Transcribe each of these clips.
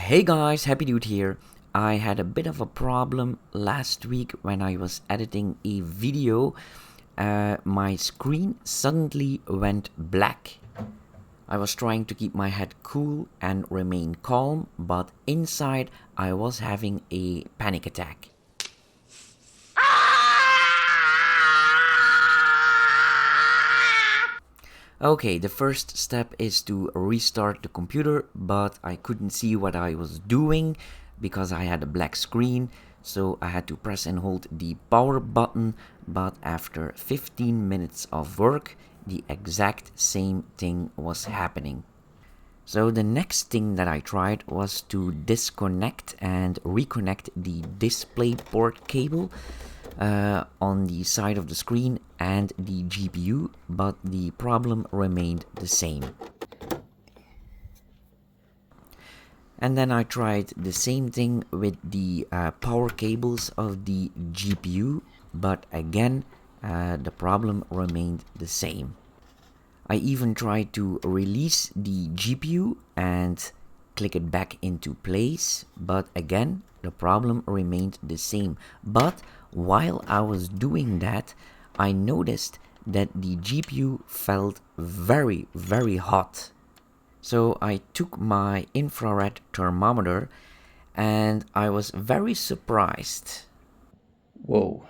Hey guys, Happy Dude here. I had a bit of a problem last week when I was editing a video. My screen suddenly went black. I was trying to keep my head cool and remain calm, but inside I was having a panic attack. Okay, the first step is to restart the computer, but I couldn't see what I was doing because I had a black screen, so I had to press and hold the power button, but after 15 minutes of work, the exact same thing was happening. So the next thing that I tried was to disconnect and reconnect the DisplayPort cable on the side of the screen and the GPU, but the problem remained the same. And then I tried the same thing with the power cables of the GPU, but again the problem remained the same. I even tried to release the GPU and click it back into place, but again the problem remained the same. But while I was doing that, I noticed that the GPU felt very hot. So I took my infrared thermometer and I was very surprised. Whoa.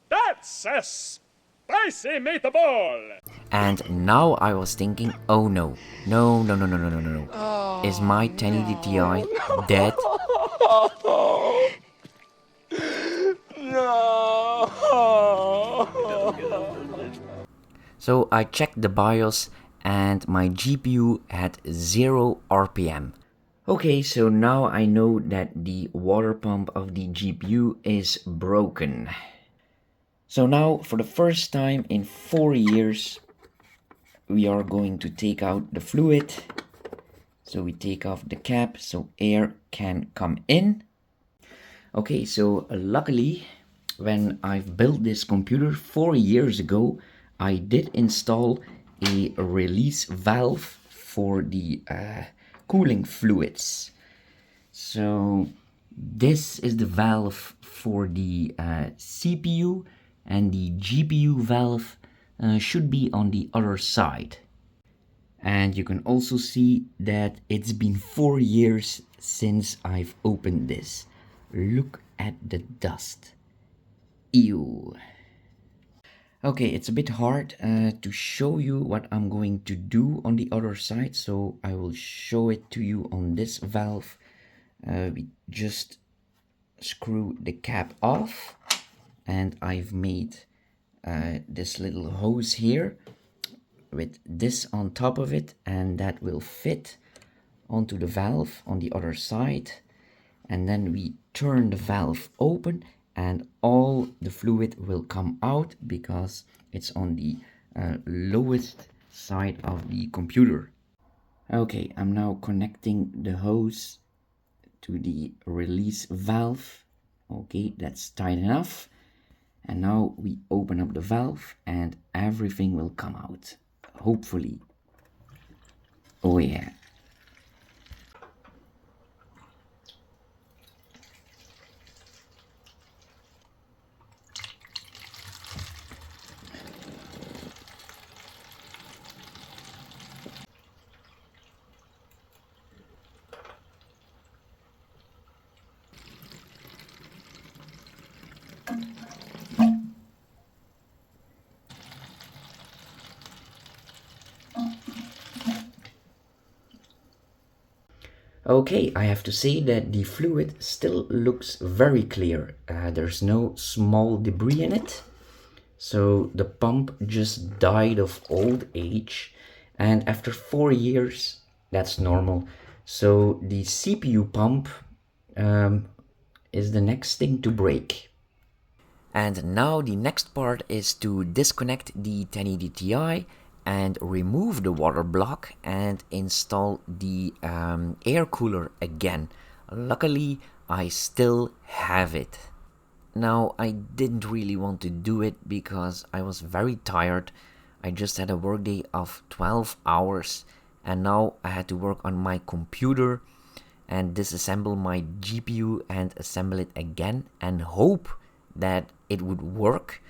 That's a spicy meatball! And now I was thinking, oh no. Is my 1080 Ti dead? No! So I checked the BIOS and my GPU had 0 RPM. Okay, so now I know that the water pump of the GPU is broken. So now, for the first time in 4 years, we are going to take out the fluid. So we take off the cap so air can come in. Okay, so luckily, when I've built this computer 4 years ago, I did install a release valve for the cooling fluids. So this is the valve for the CPU, and the GPU valve should be on the other side. And you can also see that it's been 4 years since I've opened this. Look at the dust. Ew. Okay, it's a bit hard to show you what I'm going to do on the other side, so I will show it to you on this valve. We just screw the cap off, and I've made this little hose here with this on top of it, and that will fit onto the valve on the other side. And then we turn the valve open and all the fluid will come out because it's on the lowest side of the computer. Okay, I'm now connecting the hose to the release valve. Okay, that's tight enough. And now we open up the valve and everything will come out. Hopefully. Oh yeah. Okay, I have to say that the fluid still looks very clear. There's no small debris in it. So the pump just died of old age, and after 4 years, that's normal. So the CPU pump is the next thing to break. And now the next part is to disconnect the 1080 Ti and remove the water block and install the air cooler again. Luckily, I still have it. Now, I didn't really want to do it because I was very tired. I just had a workday of 12 hours and now I had to work on my computer and disassemble my GPU and assemble it again and hope that it would work.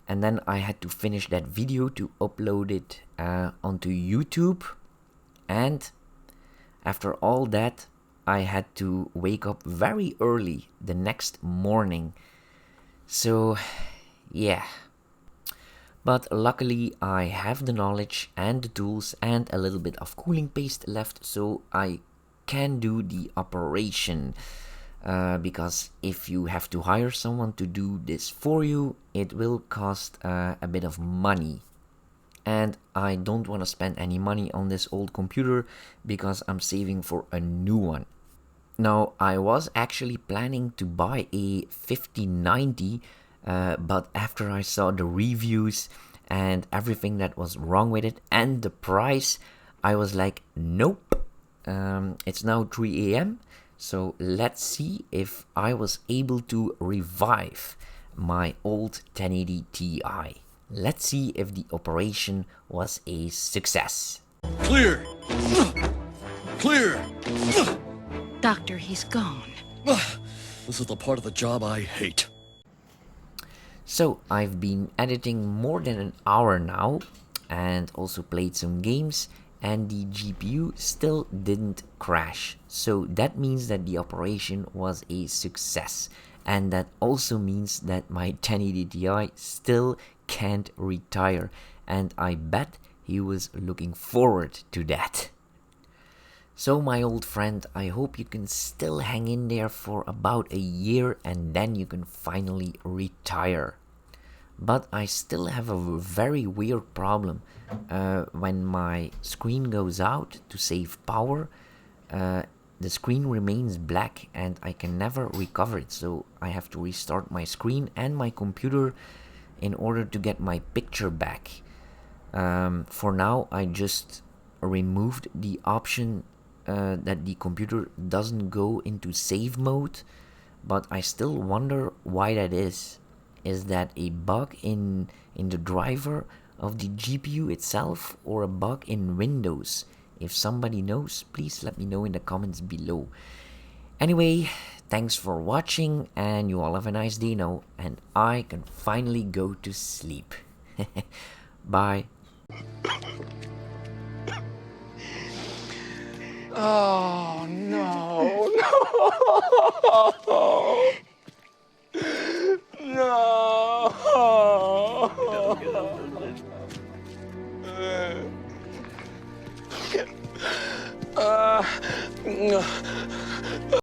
And then I had to finish that video to upload it onto YouTube. And after all that, I had to wake up very early the next morning. So, yeah. But luckily I have the knowledge and the tools and a little bit of cooling paste left, so I can do the operation. Because if you have to hire someone to do this for you, it will cost a bit of money. And I don't want to spend any money on this old computer because I'm saving for a new one. Now, I was actually planning to buy a 5090, but after I saw the reviews and everything that was wrong with it and the price, I was like, nope. It's now 3 a.m. So let's see if I was able to revive my old 1080 Ti. Let's see if the operation was a success. Clear! Clear! Doctor, he's gone. This is the part of the job I hate. So I've been editing more than an hour now and also played some games, and the GPU still didn't crash. So that means that the operation was a success. And that also means that my 1080 Ti still can't retire. And I bet he was looking forward to that. So my old friend, I hope you can still hang in there for about a year and then you can finally retire. But I still have a very weird problem. When my screen goes out to save power, the screen remains black and I can never recover it. So I have to restart my screen and my computer in order to get my picture back. For now, I just removed the option that the computer doesn't go into save mode, but I still wonder why that is. Is that a bug in the driver of the GPU itself or a bug in Windows? If somebody knows, please let me know in the comments below. Anyway, thanks for watching and you all have a nice day now, and I can finally go to sleep. Bye. Oh, no, no, no.